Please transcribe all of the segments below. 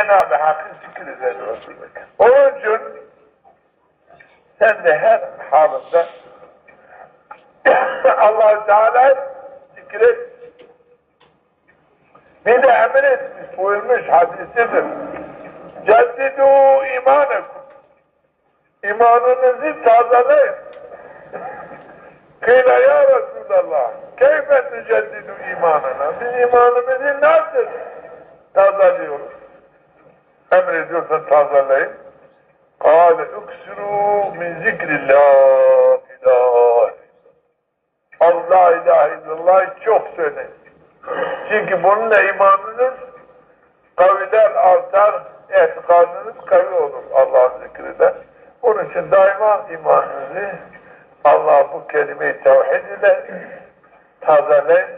Cenab-ı Hakk'ı zikrediyorsun. Onun için sen de her halinde Allah-u Teala zikret. Bir de emir etmiş, buyurmuş hadisidir. Ceddidu imanekum. İmanınızı tazeleyin. Kıyla ya Resulallah. Keyfe tüceddidu imanına. Biz imanımızı nasıl tazeliyoruz? Emrediyorsa tazeleyin. Kâle üksürû min zikrillah ilahe. Allah ilahe illallah çok söyleyin. Çünkü bununla imanınız kaviler artar, etikadınız kavi olur Allah'ın zikriyle. Bunun için daima imanınızı Allah bu kelime-i tevhid ile tazeleyin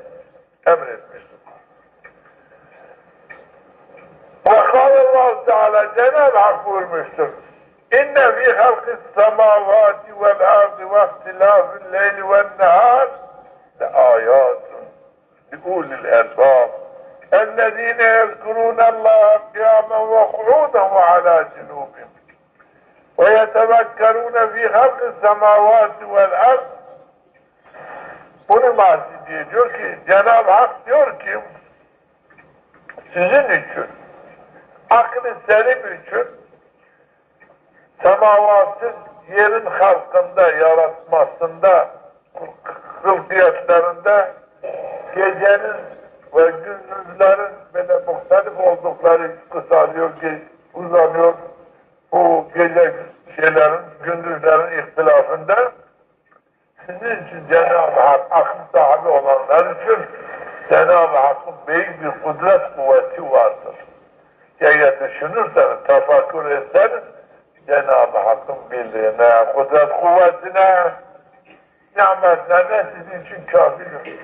emretmiştir. Ve kâlallahu Teala Cenab-ı Hak buyurmuştur. İnne fî halkis semâvâti vel ardı ve ihtilâfil leyli vel nehâr le âyâtun li ulil elbâb ellezîne yezkurûnallâhe kıyâmen ve ku'ûden ve alâ cunûbihim ve yetevekkerûne fî halkis semâvâti vel ardı. Bunu bahsediyor. Diyor ki Cenab-ı Hak diyor ki sizin için aklı selim için semavatın yerin halkında, yaratmasında, hılkiyatlarında gecenin ve gündüzlerin böyle muhtelif oldukları kısalıyor, uzanıyor. Bu gece şeylerin, gündüzlerin ihtilafında sizin için Cenab-ı Hak akıl sahibi olanlar için Cenab-ı Hakk'ın büyük bir kudret kuvveti vardır. Eğer düşünürseniz, tefakkür etseniz Cenab-ı Hakk'ın bildiğine, kudret kuvvetine, nimetlerine sizin için kafidir.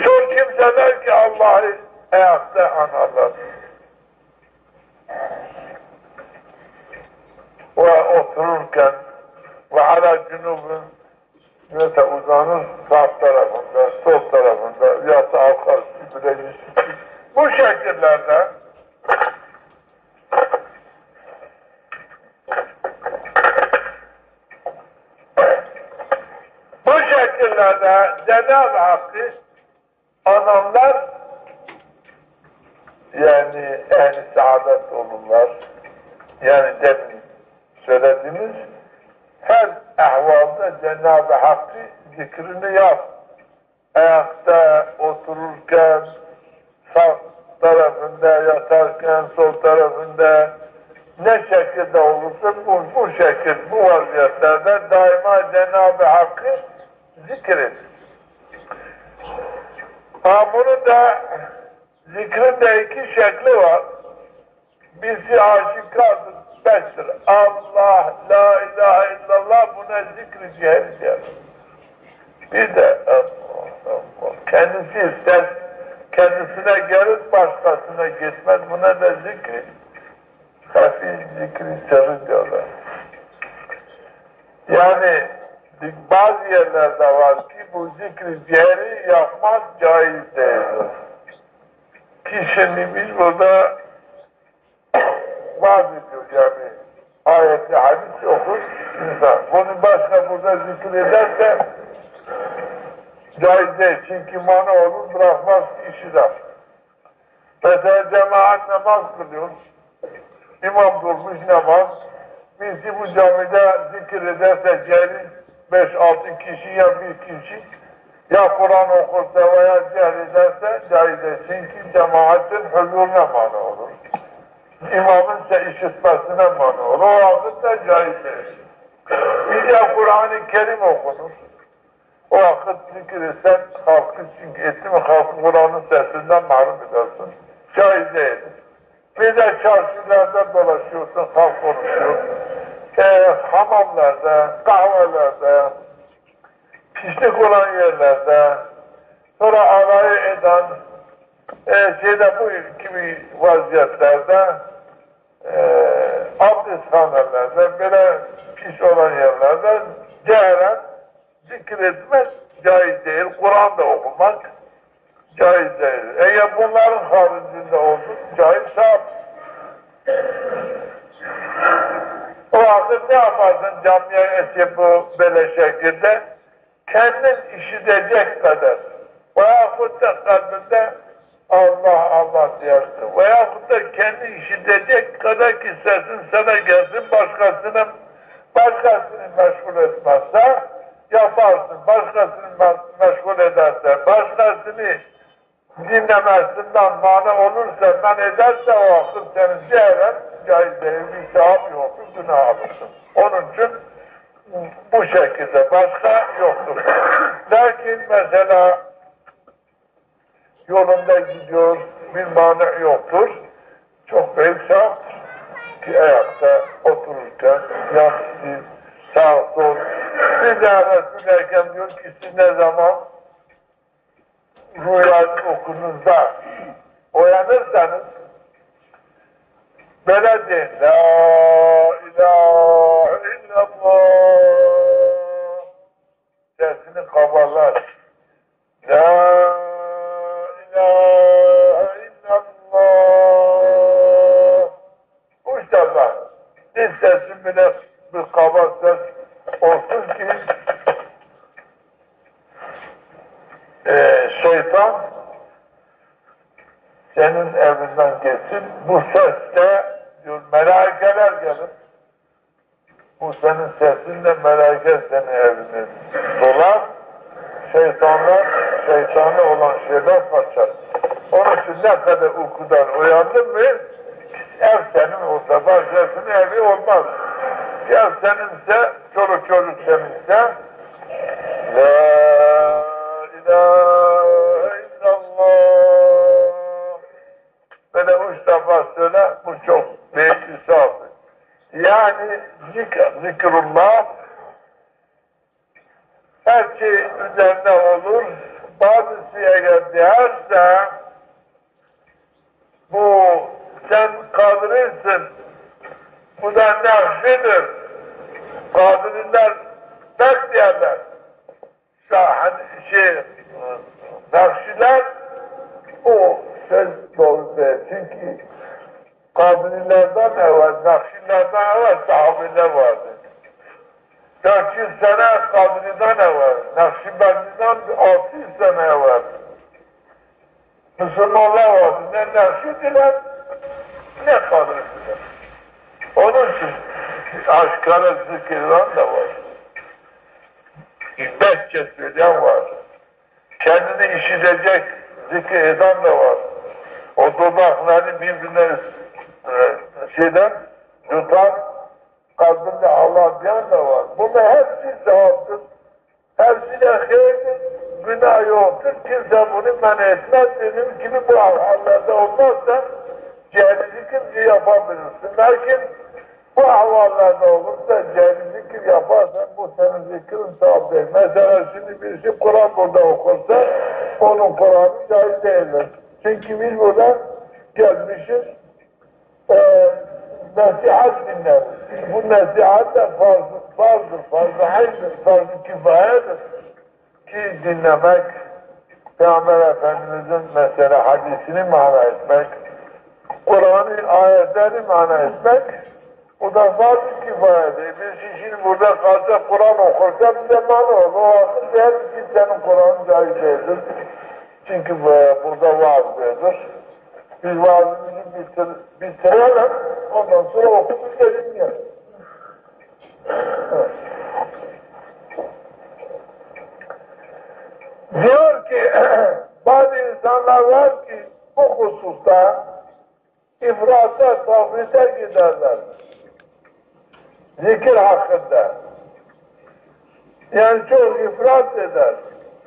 Çok kimseler ki Allah'ı ayakta anarlar. Ve otururken ve ala cunubun mesela uzanır sağ tarafında, sol tarafında ya da arkası bile bu şekillerde Cenab-ı Hakk'ı ananlar yani ehl-i saadet olurlar. Yani demin söylediğimiz her ehvalde Cenab-ı Hakk'ı zikrini yap. Ayakta otururken, sağ tarafında yatarken, sol tarafında ne şekilde olursa bu şekil, bu vaziyetlerde daima Cenab-ı Hakk'ı zikredin. Bunun da zikrin de iki şekli var. Birisi aşikadır, beştir. Allah, la ilahe illallah buna zikri ciheri der. Bir de kendisi ister, kendisine gelir, başkasına gitmez. Buna da zikri, hafif zikri sırrı diyorlar. Yani bazı yerlerde var ki bu zikri ciheri yapmak caiz değildir. Ki şimdi biz burada vaaz ediyor yani ayetli hadis okur insan. Bunu başka burada zikir ederse caiz değil. Çünkü mana olur bırakmaz işi de. Mesela cemaat namaz kılıyor. İmam durmuş namaz. Birisi bu camide zikir ederse cehri 5-6 kişi ya bir kişi ya Kur'an okursa veya cehri ederse caiz değil. Çünkü cemaatin huzuruna mana olur. İmamın işitmesine mana olur. O vakit de caiz değil. Bir de Kur'an-ı Kerim okunur. O vakit zikir etsen halkı çünkü etti mi halkı Kur'an'ın sesinden mahrum edersin. Caiz değildir. Bir de çarşılarda dolaşıyorsun, halk konuşuyor. Hamamlarda, kahvelerde, pislik olan yerlerde, sonra alay eden, bu gibi vaziyetlerde, abdesthanelerde, böyle pis olan yerlerde cehren zikir etmek caiz değil. Kur'an da okumak Caiz değil. Eğer bunların haricinde olsun, caiz sahip. O vakit ne yaparsın camiye eti bu böyle şekilde? Kendin işitecek kadar. Veyahut da kalbinde Allah Allah diyersin. Veyahut da kendi işitecek kadar ki sesin sana gelsin, başkasını meşgul etmezse yaparsın. Başkasını meşgul ederse, başkasını dinlemesinden mani olursa, men ederse o vakit senin cehlen caiz değil, bir sevap yoktur, günah alırsın. Onun için bu şekilde başka yoktur. Lakin mesela yolunda gidiyor, bir mani yoktur. Çok büyük sevaptır. Ki ayakta otururken yansın, sağ sol. Bir daha Resul-i Ekrem diyor ki siz ne zaman rüya okunuzda uyanırsanız böyle deyin. La ilahe illallah. Sesini kabarlar. La ilahe illallah. Uşaklar, bir sesin bile bir kaba ses olsun ki şeytan senin evinden geçsin. Bu sesle diyor melaikeler gelir. Bu senin sesinle melaike senin evini dolar. Şeytanı olan şeyler kaçar. Onun için ne kadar uykudan uyandın mı ev senin olsa başkasının evi olmaz. Ev seninse, çoluk çocuk seninse La ilahe illallah böyle üç defa söyle, bu çok büyük isabet. Yani zikrullah her şey üzerinde olur. Bazısı eğer derse bu sen kadrisin, bu da nakşidir. Kadriler beklerler. Nakşiler o söz doğru değil. Çünkü kadrilerden evvel, nakşilerden evvel sahabeler vardı. 400 sene kadriden evvel, Nakşibendi'den 600 sene evvel. Müslümanlar vardı. Ne nakşidiler, ne kadrediler. Onun için aşkara zikirden de var. İbretçe söyleyen var. Kendini işitecek zikir eden de var. O dudaklarını birbirine tutar, kalbinde Allah diyen de var. Bunlar hepsi sevaptır. Hepsi de hayırdır. Günah yoktur. Kimse bunu men etmez. Dediğim gibi bu ahvallerde olmazsa cehli zikir yapabilirsin. Lakin bu ahvallerde olursa cehli zikir yaparsan bu senin zikrin sevap değil. Mesela şimdi birisi Kur'an burada okursa onun Kur'an'ı caiz değildir. Çünkü biz burada gelmişiz nasihat dinleriz. Bu nasihat da farzdır, farz-ı hayndir, farz-ı kifayedir. Ki dinlemek, Peygamber Efendimiz'in mesela hadisini mana etmek, Kur'an'ın ayetlerini mana etmek, o da farz-ı kifayedir. Biz şimdi burada kalsa Kur'an okursa bize mana olur. O vakit der ki senin Kur'an'ın caiz değildir. Çünkü burada vaaz verilir. Biz vaazımızı bitirelim, ondan sonra okumuş dedim ya. Evet. Diyor ki, bazı insanlar var ki bu hususta ifrata, tafrite giderler. Zikir hakkında. Yani çok ifrat eder.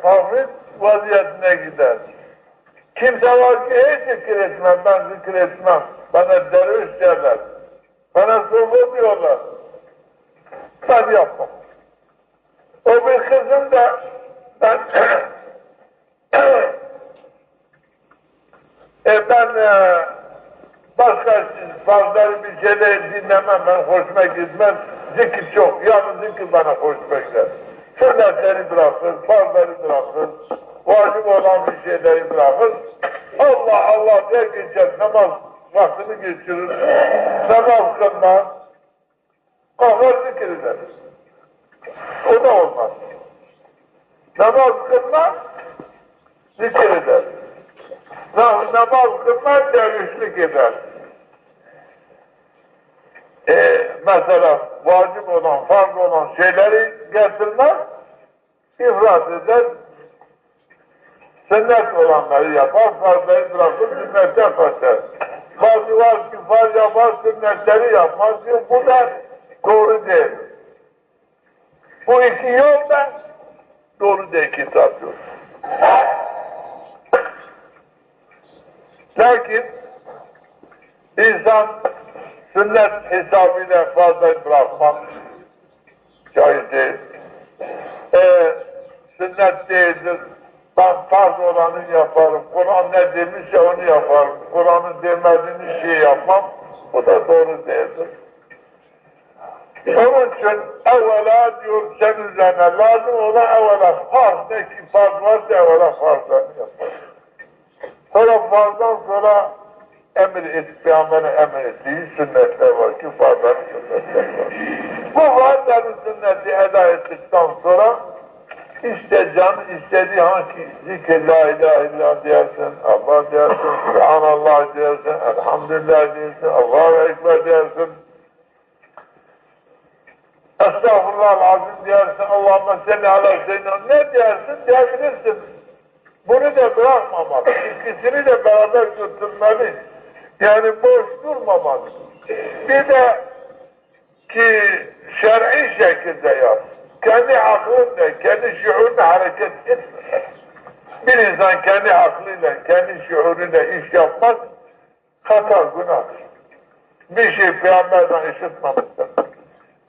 Tafrit vaziyetine gider. Kimse var ki hiç zikir etmem, ben zikir etmem. Bana derviş derler. Bana sofu diyorlar. Ben yapmam. O bir kızım da ben başka farzları bir şeyler dinlemem, ben hoşuma gitmez. Zikir çok, yalnız zikir bana hoşuma gider. Sünnetleri bırakır, farzları bırakır. vacip olan bir şeyleri bırakır. Allah Allah der geçer, namaz vaktini geçirir, namaz kılmaz, kalkar zikir eder. O da olmaz. Namaz kılmaz, zikir eder. Namaz kılmaz, dervişlik eder. Mesela vacip olan, farz olan şeyleri getirmez, ifrat eder, sünnet olanları yapar, farzları bırakır, sünnete kaçar. Bazı var ki farz yapar, sünnetleri yapmaz diyor, bu da doğru değil. Bu iki yol da doğru değil kitap yok. Lakin insan sünnet hesabıyla fazla bırakmak caiz değil. Sünnet değildir. Ben farz olanı yaparım. Kur'an ne demişse onu yaparım. Kur'an'ın demediğini şey yapmam. Bu da doğru değildir. Onun için evvela diyor sen üzerine lazım olan evvela farz. Ne ki farz varsa evvela farzlarını yapar. Sonra farzdan sonra Peygamber'in emrettiği sünnetler var ki farzların sünnetler var. Bu farzların sünneti eda ettikten sonra işte can istediği hangi zikir la ilahe illallah dersin, Allah dersin, Subhanallah dersin, Elhamdülillah dersin, Allahu Ekber dersin, Estağfurullah azim dersin, Allahümme salli ala seyyidina ne dersin diyebilirsin. Bunu da bırakmamalı. İkisini de beraber götürmeli. Yani boş durmamalı. Bir de ki şer'i şekilde yap. Kendi aklınla, kendi şuuruna hareket etme. Bir insan kendi aklıyla, kendi şuuruyla iş yapmaz, hata, günah. Bir şey Peygamberden işitmemiştir.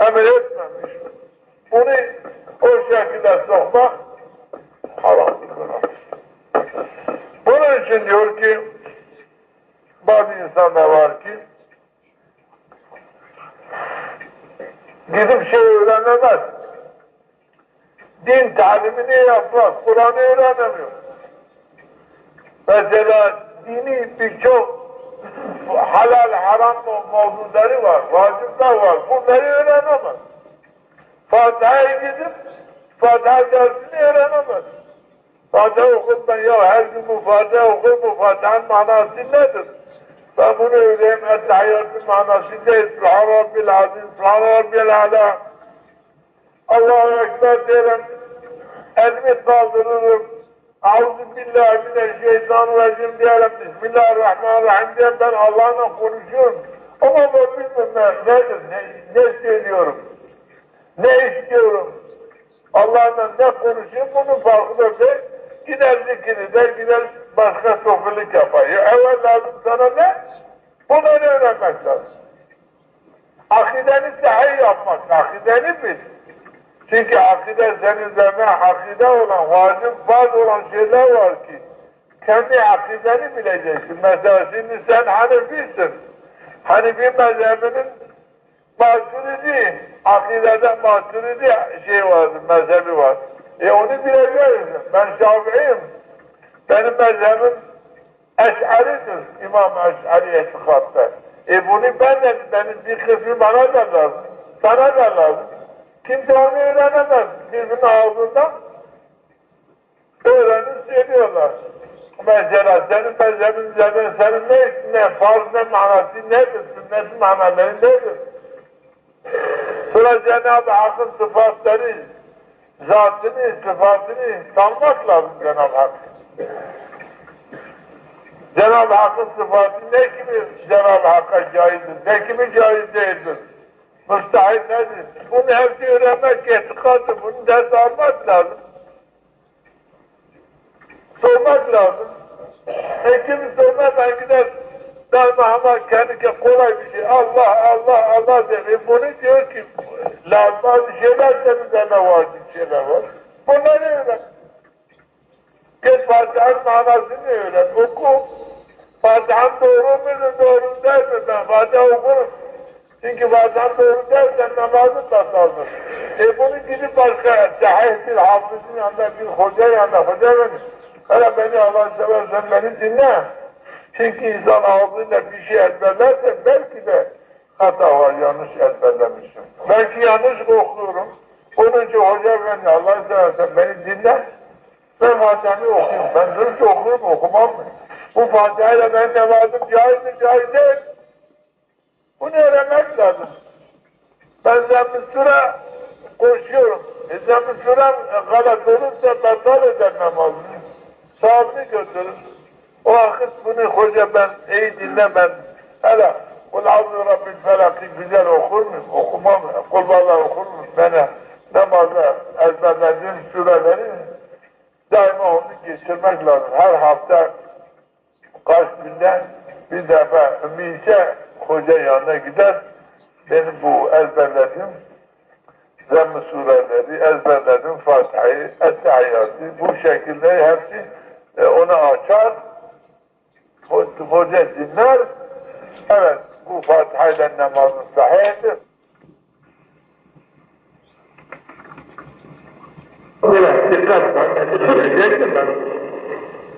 Emir etmemiş. Bunu o şekilde sokmak haramdır, günah. Bunun için diyor ki, bazı insanlar var ki, gidip şey öğrenemez. Din talimini yapmaz, Kur'an'ı öğrenemiyor. Mesela dini birçok halal haram mevzuları var, vacipler var. Bunları öğrenemez. Fatiha'ya gidip Fatiha dersini öğrenemez. Fatiha okursan ya her gün bu Fatiha okur, bu Fatiha'nın manası nedir? Ben bunu öğreneyim, et-tahiyyatın manası nedir? Subhan Rabbil Azim, Subhan Rabbil Ala. Allahu Ekber derim, elimi kaldırırım. Euzubillahimineşşeytanirracim diyelim, Bismillahirrahmanirrahim diyelim, ben Allah'la konuşuyorum. Ama ben bilmem nedir, ne söylüyorum, ne istiyorum, Allah'la ne konuşuyorum, bunun farkında değil. Gider zikir eder, gider başka sohbetlik yapar. Ya evvel lazım sana ne? Bunları öğrenmek lazım. Akideni sahih yapmak, akideni bil. Çünkü akide senin üzerine akide olan, vacip, farz olan şeyler var ki kendi akideni bileceksin. Mesela şimdi sen Hanefi'sin. Hanefi mezhebinin Maturidi, akideden Maturidi şey vardır, mezhebi var. Onu bileceğiz. Ben Şafii'yim. Benim mezhebim Eş'aridir. İmam Eş'ari etikatta. Bunu benim bir kısmı bana da lazım. Sana da lazım. Kimse onu öğrenemez. Birbirinin ağzından öğrenip söylüyorlar. Mesela senin mezhebin üzerinden senin ne farz ne manası nedir? Sünnetin manaları nedir? Sonra Cenab-ı Hakk'ın sıfatları, zatını, sıfatını tanımak lazım Cenab-ı Hak. Cenab-ı Hakk'ın sıfatı ne gibi Cenab-ı Hakk'a caizdir, ne gibi caiz değildir? Müstahil nedir? Bunu hepsi öğrenmek etikadır, bunu ders almak lazım. Sormak lazım. Kimi sormaz, ben gider, ama kendine kolay bir şey, Allah der. Bunu diyor ki, bazı şeyler senin üzerine vacip şeyler var. Bunları öğren. Git Fatiha'nın manasını öğren, oku. Fatiha'nın doğru mudur, doğru değil mi? Ben Fatiha okurum. Çünkü bazen doğru dersen namazın da sazdır. Bunu gidip başka sahih bir hafızın yanında, bir hoca yanında, hoca benim. Hele beni Allah seversen beni dinle. Çünkü insan ağzıyla bir şey ezberlerse belki de hata var, yanlış ezberlemişim. Belki yanlış okuyorum. Onun için hoca beni Allah seversen beni dinle. Ben Fatiha'yı okuyayım. Ben Türkçe okurum, okumam mı? Bu Fatiha'yla ben namazım caiz mi, caiz değil. Bunu öğrenmek lazım. Ben Zemm-i Sure koşuyorum. Zemm-i Sure'm galat olursa batal eder namazını. Sahabını götürür. O vakit bunu hoca ben, iyi dinle ben. Hele, Kul Avzu Rabbil Felak'ı güzel okur muyum? Okumam mı? Kul Vallahi okur muyum? Bana namazda ezberlediğim sureleri daima onu geçirmek lazım. Her hafta kaç günden bir defa ise hoca yanına gider. Benim bu ezberlediğim Zemm-i sureleri, ezberlediğim Fatiha'yı, Et-Tahiyyatı, bu şekilde hepsi onu açar. Hoca dinler. Evet, bu Fatiha'yla namazın sahihdir. Dikkat var, ben.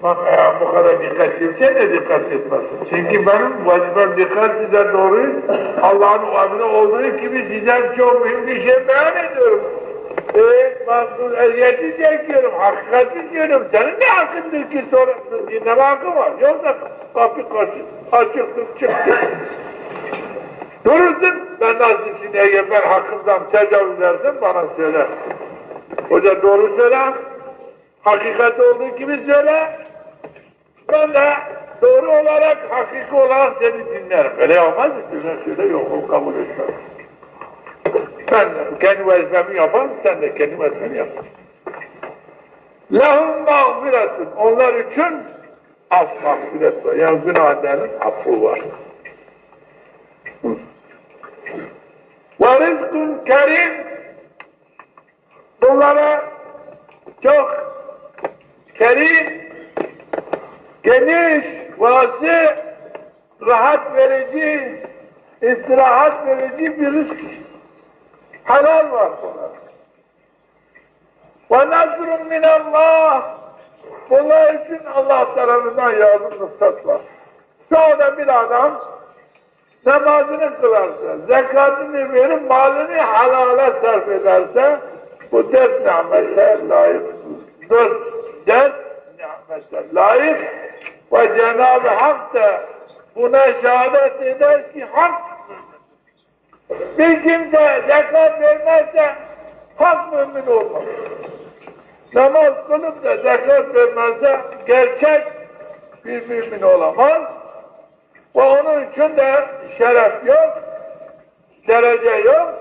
Bak eğer bu kadar dikkat etse de dikkat etmezsin. Çünkü benim vazifem dikkat size doğru, Allah'ın vaazında olduğu gibi size çok mühim bir şey beyan ediyorum. Bak bu eziyeti çekiyorum, hakikati diyorum. Senin ne hakkındır ki sorumsuz dinleme hakkı var. Yoksa kapı açıktır, çıktı. Durursun, ben nasıl şimdi eğer ben hakkımdan tecavüz edersem bana söyle. Hoca doğru söyle, hakikat olduğu gibi söyle. Ben de doğru olarak, hakiki olarak seni dinlerim. Öyle olmaz mı? Sen söyle, yok o kabul etmez. Ben kendi vazifemi yapan, sen de kendi vazifeni yap. Lahum mağfiretun. Onlar için af mağfiret var. Yani günahlarının affı var. Ve rizkun kerim. Bunlara çok kerim, geniş, vasi, rahat verici, istirahat verici bir rızk. Halal var bunlar. Ve nasrun minallah. Bunlar için Allah tarafından yardım fırsat var. Sonra bir adam namazını kılarsa, zekatını verir, malını halala sarf ederse, bu dört nimete layık. Dört nimete layık ve Cenab-ı Hak da buna şehadet eder ki hak. Bir kimse zekat vermezse hak mümin olmaz. Namaz kılıp da zekat vermezse gerçek bir mümin olamaz. Ve onun için de şeref yok, derece yok,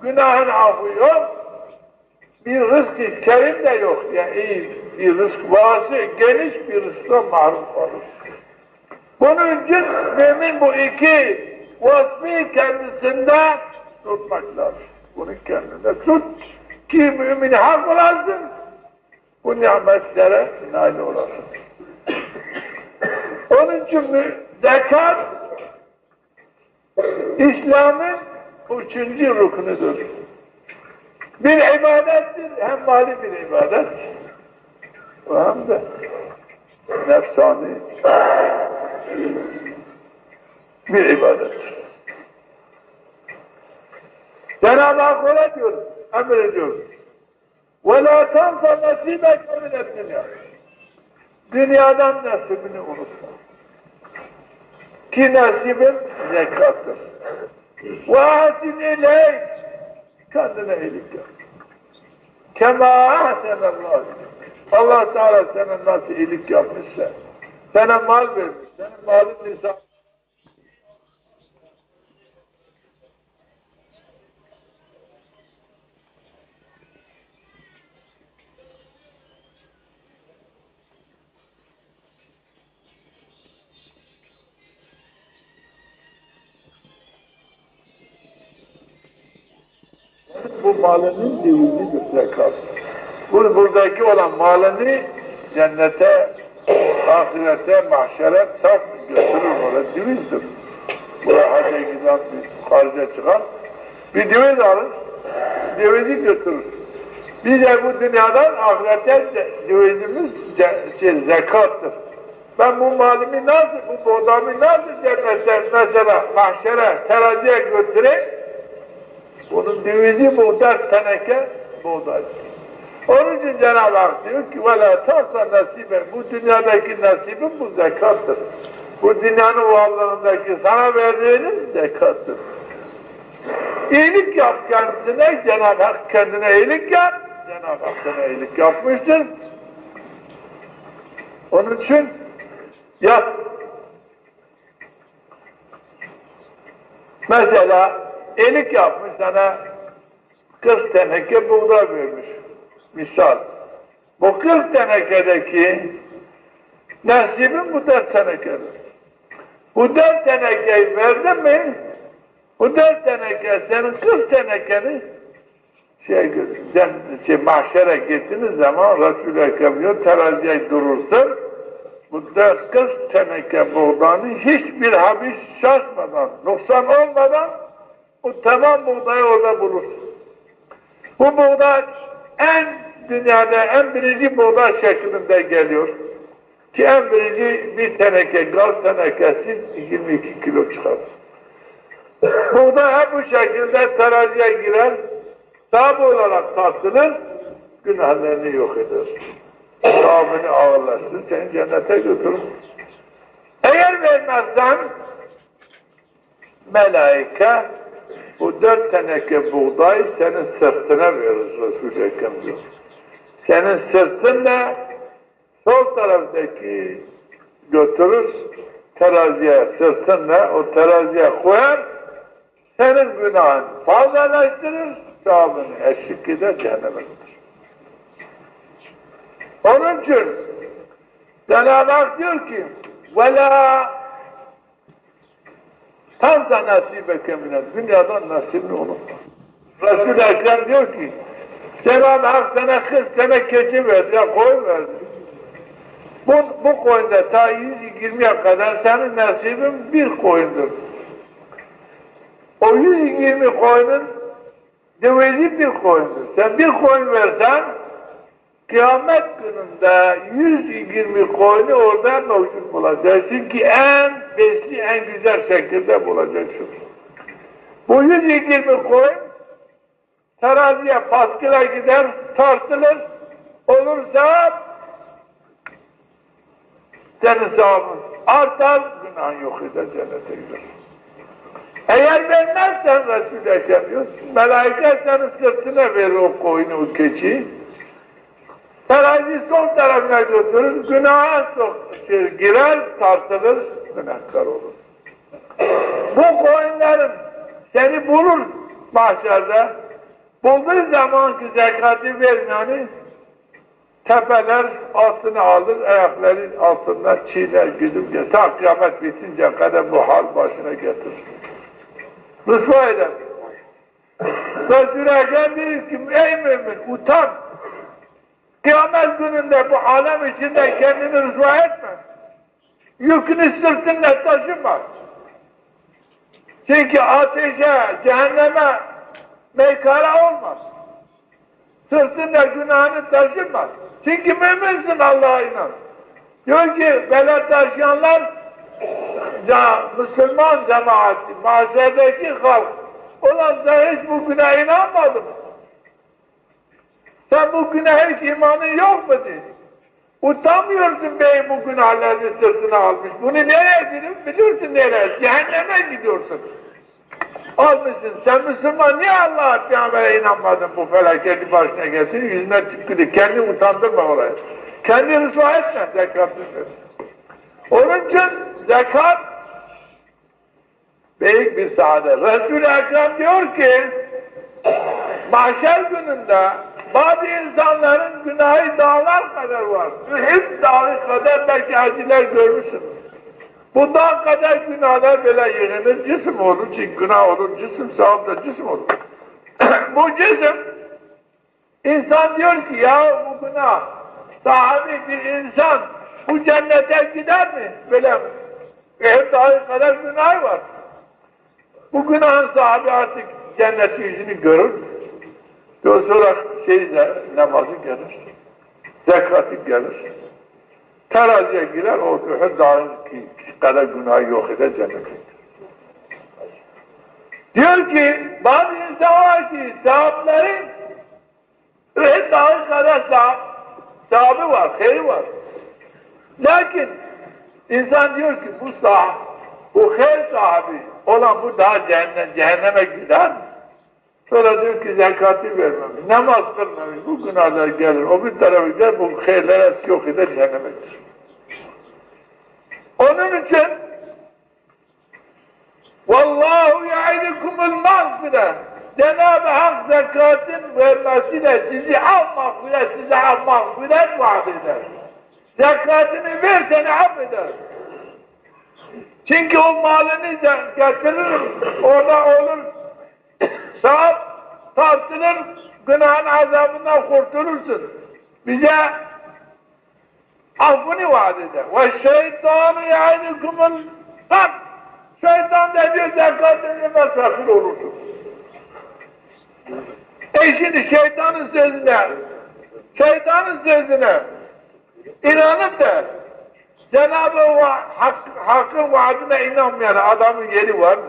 günahın affı yok, bir rızk-ı kerim de yok. Yani iyi bir rızk vası, geniş bir rızkla maruf olur. Bunun için mümin bu iki vasfı kendisinde tutmak lazım. Bunu kendinde tut ki mümin hak olasın, bu nimetlere nail olasın. Onun için zekat İslam'ın üçüncü rüknüdür. Bir ibadettir, hem mali bir ibadet, hem de nefsani bir ibadettir. Cenab-ı Hak öyle diyor, emrediyor. وَلَا تَنْسَ نَسِيبَكَ مِنَ الدُّنْيَا. Dünyadan nasibini unutma. Ki nasibin zekattır. وَاَحْسِنْ اِلَيْكَ. Kendine iyilik yap. Kema ahsenallah. Allah Teala sana nasıl iyilik yapmışsa, sana mal vermiş, senin malın nisan. Bu malının devizidir zekat. Buradaki olan malını cennete, ahirete, mahşere saf götürür orada devizdir. Buraya hacca giden bir harca çıkar. Bir döviz alır, dövizi götürür. Biz de bu dünyadan ahirete dövizimiz zekattır. Ben bu malimi nasıl, bu buğdamı nasıl cennete, mesela mahşere, teraziye götüreyim? Bunun dövizi bu 4 teneke buğday. Onun için Cenab-ı Hak diyor ki وَلَا تَعْسَ نَسِيبًا bu dünyadaki nasibin bu zekattır. Bu dünyanın varlığındaki sana verdiğiniz zekattır. İyilik yap kendisine, Cenab-ı Hak kendine iyilik yap, Cenab-ı Hak sana iyilik yapmıştır. Onun için yap. Mesela iyilik yapmış sana 40 teneke buğday vermiş. Misal. Bu 40 tenekedeki nasibin bu 4 tenekedir. Bu 4 tenekeyi verdin mi? Bu 4 teneke senin 40 tenekeni mahşere gittiğiniz zaman Resul-i Ekrem diyor teraziye durursun. Bu 40 teneke buğdanı hiçbir habis şaşmadan, noksan olmadan bu tamam buğdayı orada bulursun. Bu buğday dünyada en birinci buğday şeklinde geliyor. Ki en birinci bir teneke, gaz tenekesi 22 kilo çıkar. Buğday hep bu şekilde teraziye girer, sahibi olarak tartılır, günahlarını yok eder. Sahabını ağırlaştır, seni cennete götürür. Eğer vermezsen, melaike bu 4 teneke buğday senin sırtına verir Resul-i Ekrem diyor. Senin sırtınla sol taraftaki götürür, teraziye sırtınla o teraziye koyar, senin günahın fazlalaştırır, sahabını eşlik eder, cehenneme götürür. Onun için Cenab-ı Hak diyor ki وَلَا tansa nasibeke mine dünyadan nasibini unutma. Resul-i Ekrem diyor ki Cenab-ı Hak sana 40 sene keçi verdi, ya koyun verdi. Bu koyunda ta 120'ye kadar senin nasibin bir koyundur. O 120 koyunun dövizi bir koyundur. Sen bir koyun versen kıyamet gününde 120 koyunu orada mevcut bulacaksın ki en besli, en güzel şekilde bulacaksın. Bu 120 koyun teraziye paskıla gider, tartılır, olursa senin sevabın artar, günahın yok eder, cennete gider. Eğer vermezsen Resul-i Ekrem diyor, melaike senin sırtına verir o koyunu, o keçiyi. Terazi sol tarafına götürür, günaha girer, tartılır, günahkar olur. Bu koyunların seni bulur mahşerde, bulduğu zamanki zekatı vermeni tepeler altına alır, ayakların altından çiğner, güdüm gelir. Ta kıyamet bitince kadar bu hal başına getirir. Rüsva eder. Resul-i Ekrem diyor ki, ey mümin utan! Kıyamet gününde bu alem içinde kendini rüsva etme. Yükünü sırtınla taşıma. Çünkü ateşe, cehenneme meykale olmaz. Sırtında günahını taşıma. Çünkü müminsin Allah'a inan. Diyor ki böyle taşıyanlar Müslüman cemaati, mahşerdeki halk. Ulan sen hiç bu günaha inanmadın mı? Sen bu günaha hiç imanın yok mu diye. Utanmıyorsun bey bu günahlarını sırtına almış. Bunu nereye gidiyorsun? Biliyorsun nereye? Cehenneme gidiyorsun. Almışsın. Sen Müslüman niye Allah'a Peygamber'e inanmadın bu felaketi başına gelsin? Yüzüne tükürdü. Kendini utandırma oraya. Kendini rüsva etme. Zekatını ver. Onun için zekat büyük bir saadet. Resul-i Ekrem diyor ki mahşer gününde bazı insanların günahı dağlar kadar var. Hep dağı kadar belki acılar görmüşsün. Bu dağ kadar günahlar böyle yığınır, cisim olur. Çünkü günah olur, cisim sevap da cisim olur. Bu cisim, insan diyor ki ya bu günah, sahibi bir insan bu cennete gider mi? Böyle hep dağı kadar günah var. Bu günahın sahibi artık cennet yüzünü görür. Sonra namazı gelir. Zekatı gelir. Teraziye girer, o dağın kadar günahı yok eder cennete. Diyor ki, bazı insan var ki sahiplerin Uhud dağı kadar sahibi var, hayri var. Lakin insan diyor ki bu hayır sahibi olan bu dağ cehenneme gider. Sonra diyor ki zekatı vermemiş, namaz kılmamış, bu günahlar gelir, o bir tarafa gider, bu hayırlar hepsi yok eder, cehenneme gider. Onun için Vallahu ya'idukumul mağfire. Cenab-ı Hak zekatın vermesiyle size af mağfiret vaat eder. Zekatını ver seni affeder. Çünkü o malını getirir, orada olur, sahip tartılır, günahın azabından kurtulursun. Bize affını vaat eder. Ve şeytanı ya'idukumul hak. Şeytan da diyor zekatını mesafir olursun. Şimdi şeytanın sözüne inanıp da Cenab-ı Hakk'ın vaadine inanmayan adamın yeri var mı?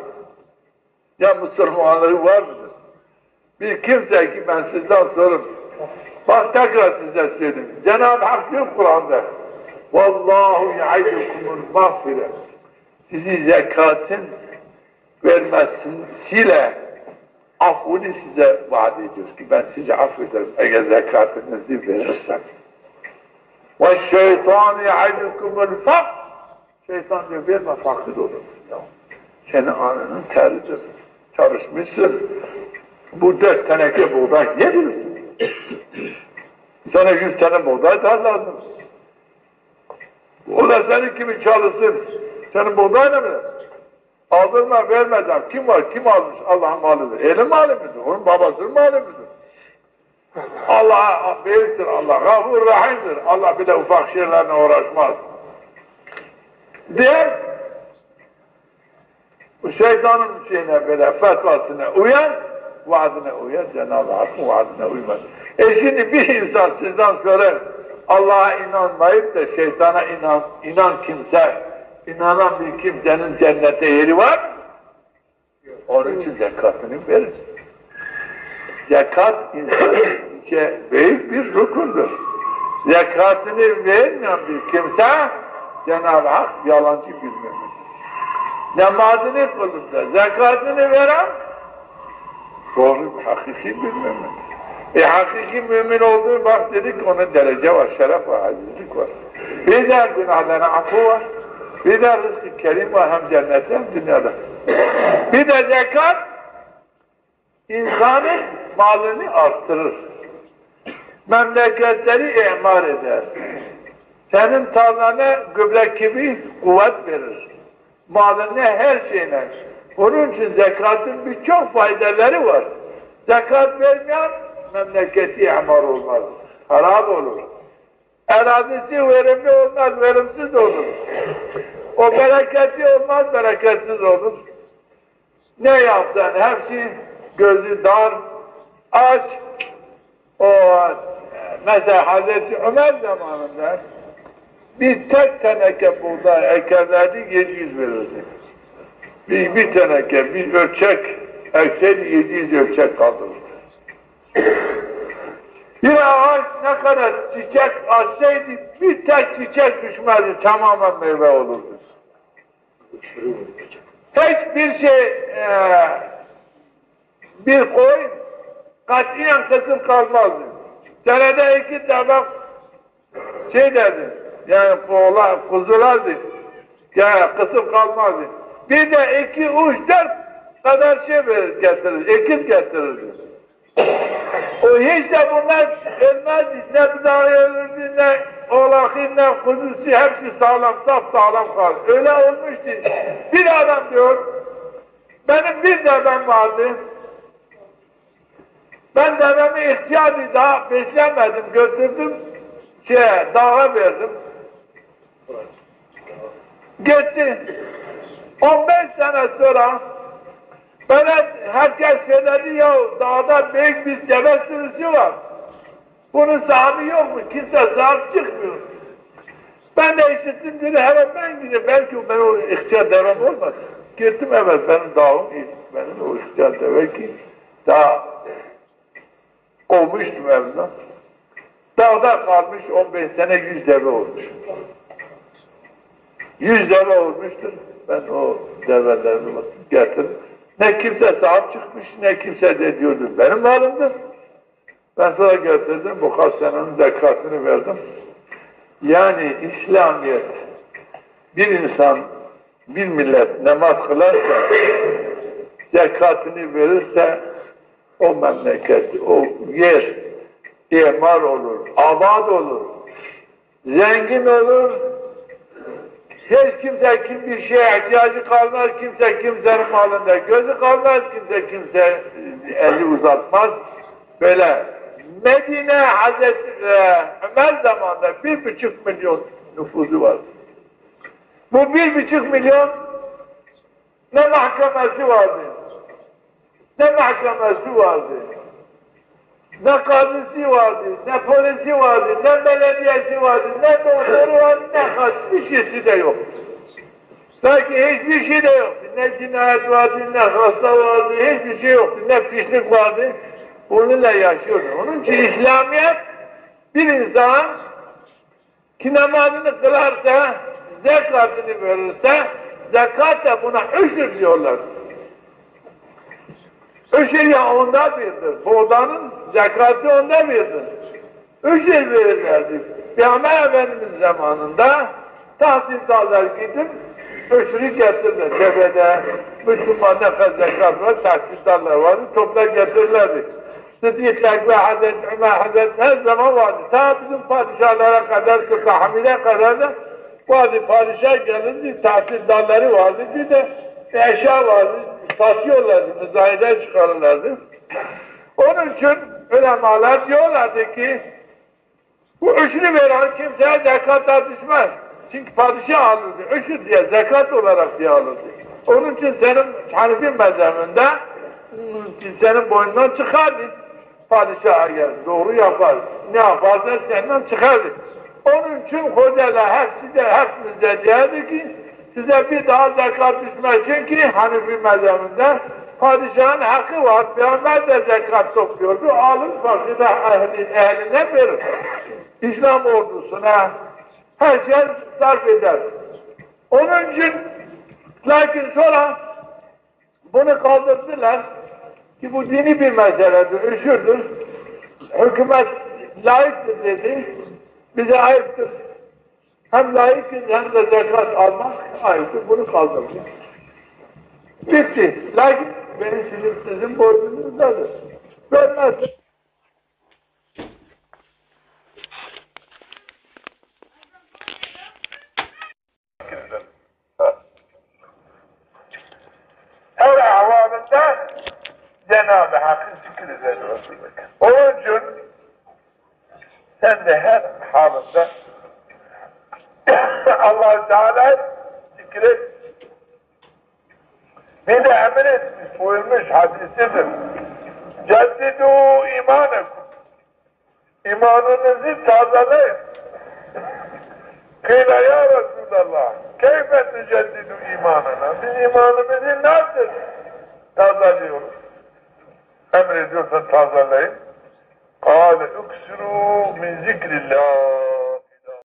Ya Müslümanları var mıdır? Bir kimse ki ben sizden sorayım. Bak tekrar size söyleyeyim. Cenab-ı Hak diyor Kur'an'da Vallahu ya'idukumul mağfire. Sizi zekatın vermesiyle affını size vaat ediyoruz ki ben sizi affederim eğer zekatınızı verirsem. Ve şeytanı ya'idukumul fak. Şeytan diyor verme fakir olur. Senin anının teridir. Çalışmışsın. Bu 4 teneke buğday ne bilirsin? Sana 100 tane buğday daha lazım. O da senin kimi çalışsın. Senin buğdayla mı? Aldırma vermeden. Kim var? Kim almış? Allah'ın malıdır. Elin malı mıdır? Onun babasının malı mıdır? Allah büyüktür. Allah gafur rahimdir. Allah bile ufak şeylerle uğraşmaz. Diğer bu şeytanın şeyine böyle fetvasına uyan, vaadine uyan, Cenab-ı Hakk'ın vaadine uymaz. Şimdi bir insan sizden sonra Allah'a inanmayıp da şeytana inan kimse, inanan bir kimsenin cennete yeri var mı? Onun için zekatını verir. Zekat insanın büyük bir rukundur. Zekatını vermeyen bir kimse Cenab-ı Hak yalancı bir mümin. Namazını kılıp da zekatını veren doğru hakiki bir mümin. Hakiki mümin olduğu bak dedik onun derece var, şeref var, azizlik var. Bir de günahlara affı var. Bir de rızk-ı kerim var hem cennette hem dünyada. Bir de zekat insanın malını arttırır. Memleketleri imar eder. Senin tarlana gübre gibi kuvvet verir. Malına her şeyine. Onun için zekatın birçok faydaları var. Zekat vermeyen memleketi imar olmaz. Harap olur. Arazisi verimli olmaz, verimsiz olur. O bereketli olmaz, bereketsiz olur. Ne yapsan hepsi gözü dar, aç. O mesela Hazreti Ömer zamanında bir tek teneke buğday ekerlerdi 700 verirdi. Bir teneke, bir ölçek ekseydi 700 ölçek kaldırırdı. Bir ağaç ne kadar çiçek açsaydı bir tek çiçek düşmezdi, tamamen meyve olurdu. Hiçbir bir koyun katiyen kısır kalmazdı. Senede 2 tabak derdi, yani kuzulardı, yani kısır kalmazdı. Bir de 2, 3, 4 kadar getirirdi, ekiz getirirdi. O hiç de bunlar ölmezdi, ne bıdağı ölürdü, ne oğlakı, ne kuzusu, hepsi sağlam, sağlam kaldı. Öyle olmuştu. Bir adam diyor, benim bir devem vardı, ben devemi ihtiyacı daha beslemedim, götürdüm, dağa verdim. Gitti. 15 sene sonra Bana herkes söyledi ya dağda büyük bir deve sürüsü var. Bunun sahibi yok mu? Kimse sahip çıkmıyor. Ben de işittim dedi hemen ben gideyim. Belki ben o ihtiyar devem olmaz. Gittim evet benim dağım benim o ihtiyar deve ki daha olmuştum evden. Dağda kalmış 15 sene 100 deve olmuş. 100 deve olmuştur. Ben o develerimi getirdim. Ne kimse sahip çıkmış, ne kimse de diyordu. Benim malımdır. Ben sonra getirdim, bu kaç senenin zekatını verdim. Yani İslamiyet, bir insan, bir millet namaz kılarsa, zekatını verirse, o memleket, o yer, imar olur, abad olur, zengin olur, hiç kimse bir şeye ihtiyacı kalmaz, kimse kimsenin malında gözü kalmaz, kimse eli uzatmaz. Böyle Medine Hazreti Ömer zamanında 1,5 milyon nüfusu var. Bu 1,5 milyon ne mahkemesi vardı, ne mahkemesi vardı, ne kadısı vardı, ne polisi vardı, ne belediyesi vardı, ne doktoru vardı, ne hiçbir şeysi de yok. Belki hiçbir şey de yoktu. Ne cinayet vardı, ne hasta vardı, hiçbir şey yoktu. Ne pislik vardı. Bununla yaşıyordu. Onun için İslamiyet bir insan ki namazını kılarsa, zekatını verirse, zekat da buna üşür diyorlar. Üşür ya onda birdir. Buğdanın zekatı onda birdir. Üşür verirlerdi. Peygamber Efendimiz zamanında tahsildarlar gidip üşürü getirdiler. Tepede Müslüman ne kadar zekat var, tahsildarlar vardı, toplar getirirlerdi. Sıddık ve Hazreti Ömer Hazreti her zaman vardı. Ta bizim padişahlara kadar, Kırka Hamile kadar da bazı padişah gelirdi, tahsildarları vardı, bir de eşya vardı, satıyorlardı, müzayeden çıkarırlardı. Onun için ulemalar diyorlardı ki, bu üşürü veren kimseye zekat düşmez. Çünkü padişah alırdı, üşür diye, zekat olarak diye alırdı. Onun için senin Hanefi mezhebinde senin boynundan çıkardı. Padişaha gel, doğru yapar. Ne yaparsa senden çıkardı. Onun için hocalar hepimize derdi ki size bir daha zekat düşmesin ki Hanefi mezhebinde padişahın hakkı var. Peygamber de zekat topluyordu. Alır fakir ehline verir. İslam ordusuna her şey sarf eder. Onun için lakin sonra bunu kaldırdılar ki bu dini bir meseledir, üşürdür. Hükümet layıktır dedi, bize ayıptır. Hem layıktır hem de zekat almak ayıptır, bunu kaldırdı. Bitti. Lakin benim sizin boynunuzdadır. Vermezsin. Her ahvalında Cenab-ı Hakk'ın zikir eder. Onun için sen de her halinde Allah-u Teala zikir et. Bir de emir etmiş, buyurmuş hadisidir. Ceddidu imanekum. İmanınızı tazeleyin. Kıyla ya Resulallah. Keyfe tüceddidu imanına. Biz imanımızı nasıl tazeliyoruz? Emrediyorsa tazeleyin. Kâle üksürû min zikrillah.